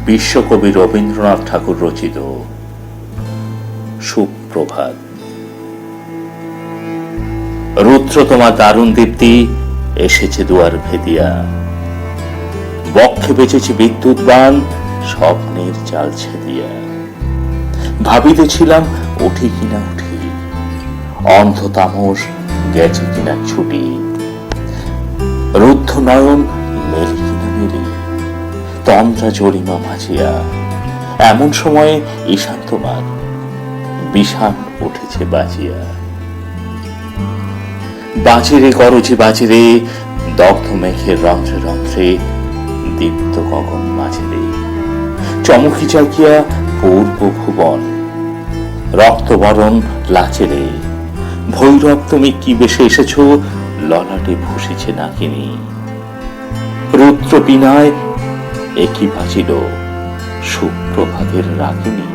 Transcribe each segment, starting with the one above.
বিশ্বকবি রবীন্দ্রনাথ ঠাকুর রচিত সুপ্রভাত। রুদ্র তোমার দারুণ দীপ্তি এসেছে দুয়ার ভেদিয়া, বক্ষে বেঁচেছে বিদ্যুৎ বান স্বপ্নের জাল ছেদিয়া। ভাবিতেছিলাম উঠি কিনা উঠি, অন্ধ তামস গেছে কিনা ছুটি, রুদ্ধ নয়ন মেলি কিনা মেলি, তন্দ্রা জরিমা ভাজিয়া। এমন সময়ে ঈশান তোমার বিষাণ উঠেছে বাজিয়া। বাজিরে গরজে বাজিরে, দগ্ধ মেঘের রন্ধ্রে রন্ধ্রে, দীপ্ত গগন মাঝিরে চমকি জাগিয়া পূর্ব ভুবন, রক্তবরণ লাচেরে। ভৈরব তুমি কি বেশে এসেছ, ললাটে ভুষিছে নাকিনি। রুদ্র বিনায় একই বাজিল সুপ্রভাতের রাগিনী।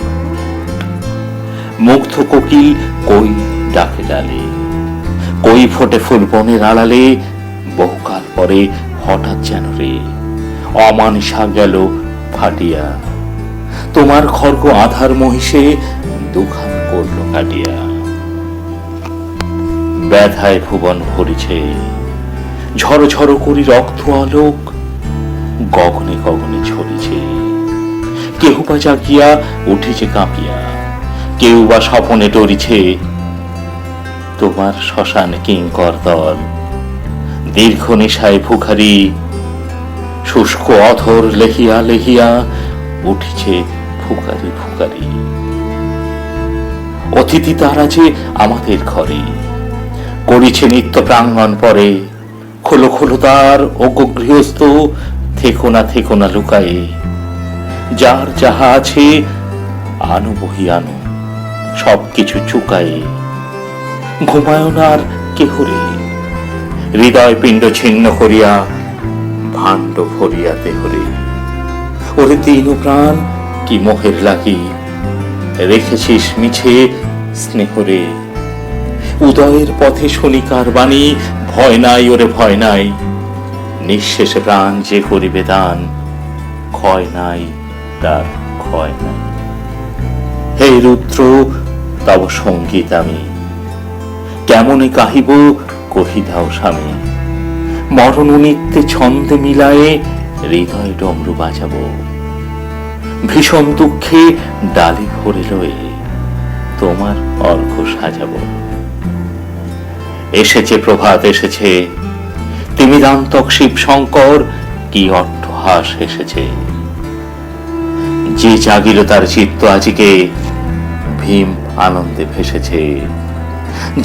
মুগ্ধ কোকিল কই ডাকে ডালে, কই ফোটে ফুল বনের আড়ালে। বহুকাল পরে হঠাৎ যেন রে অমানিসা গেল ফাটিয়া, তোমার খর্গ আধার মহিষে দুখান করল কাটিয়া। ব্যথায় ভুবন ভরিছে, ঝড় ঝড় করি রক্ত আলোক গগনে গগনে ঝরিছে। কেউ বা জাগিয়া উঠেছে কাঁপিয়া, কেউ বা স্বপনে ডরিছে। তোমার শ্মশান কিঙ্কর দল দীর্ঘ নেশায় ভুখারি, শুষ্ক অধর লেহিয়া লেহিয়া উঠিছে ফুকারি ফুকারি। অতিথি তারা যে আমাদের ঘরে করিছে নিত্য প্রাঙ্গণ পরে। খোলো খোলো দ্বার ও গৃহস্থ, থেকো না লুকায়ে। যার যাহা আছে আনো বহি আনো, সবকিছু চুকায়ে। ঘুমায় না আর কেহ রে, হৃদয় পিণ্ড ছিন্ন করিয়া ভাণ্ড ভরিয়া দেহরে। ওরে দিন প্রাণ কি মোহের লাগি, রেখেছিস মিছে স্নেহরে। উদয়ের পথে শনিকার বাণী, ভয় নাই ওরে ভয় নাই। নিঃশেষে প্রাণ যে করিবে দান, ক্ষয় নাই তার ক্ষয় নাই। হে রুদ্র তব সঙ্গীত আমি কেমনে গাহিব, কহি দাও স্বামী। মরণ নিত্যে ছন্দে মিলায়ে হৃদয় ডমরু বাজাবো। ভীষণ দুঃখে ডালি ভরে লয়ে তোমার অর্ঘ্য সাজাবো। এসেছে প্রভাত এসেছে, তিমিরান্তক শিব শঙ্কর কি অট্টহাস এসেছে। যে জাগিল তার চিত্ত আজকে, ভীম আনন্দে ভেসেছে।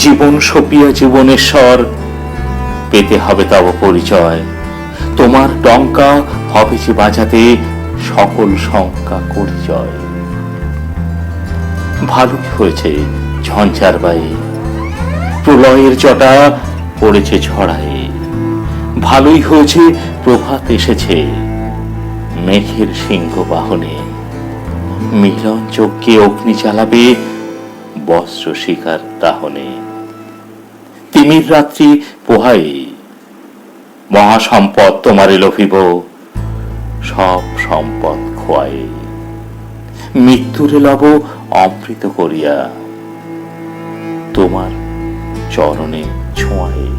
জীবন সপিয়া জীবনেশ্বর, পেতে হবে তব পরিচয়। তোমার ডঙ্কা হবে যে বাজাতে, সকল শঙ্কা করি জয়। ভালো হয়েছে ঝঞ্ঝার বায়ে, প্রলয়ের জটা পড়েছে ছড়ায়ে। ভালোই হয়েছে প্রভাত এসেছে, মেঘের সিংহ বাহনে। মিলন চোখকে অগ্নি চালাবে, বস্ত্র শিকার দাহনে। তিমির রাত্রি পোহায়ে, মহাসম্পদ তোমারে লোভিব, সব সম্পদ খোয়ায়ে। মৃত্যুরে লব অমৃত করিয়া, তোমার চরণে ছোঁয়ায়ে।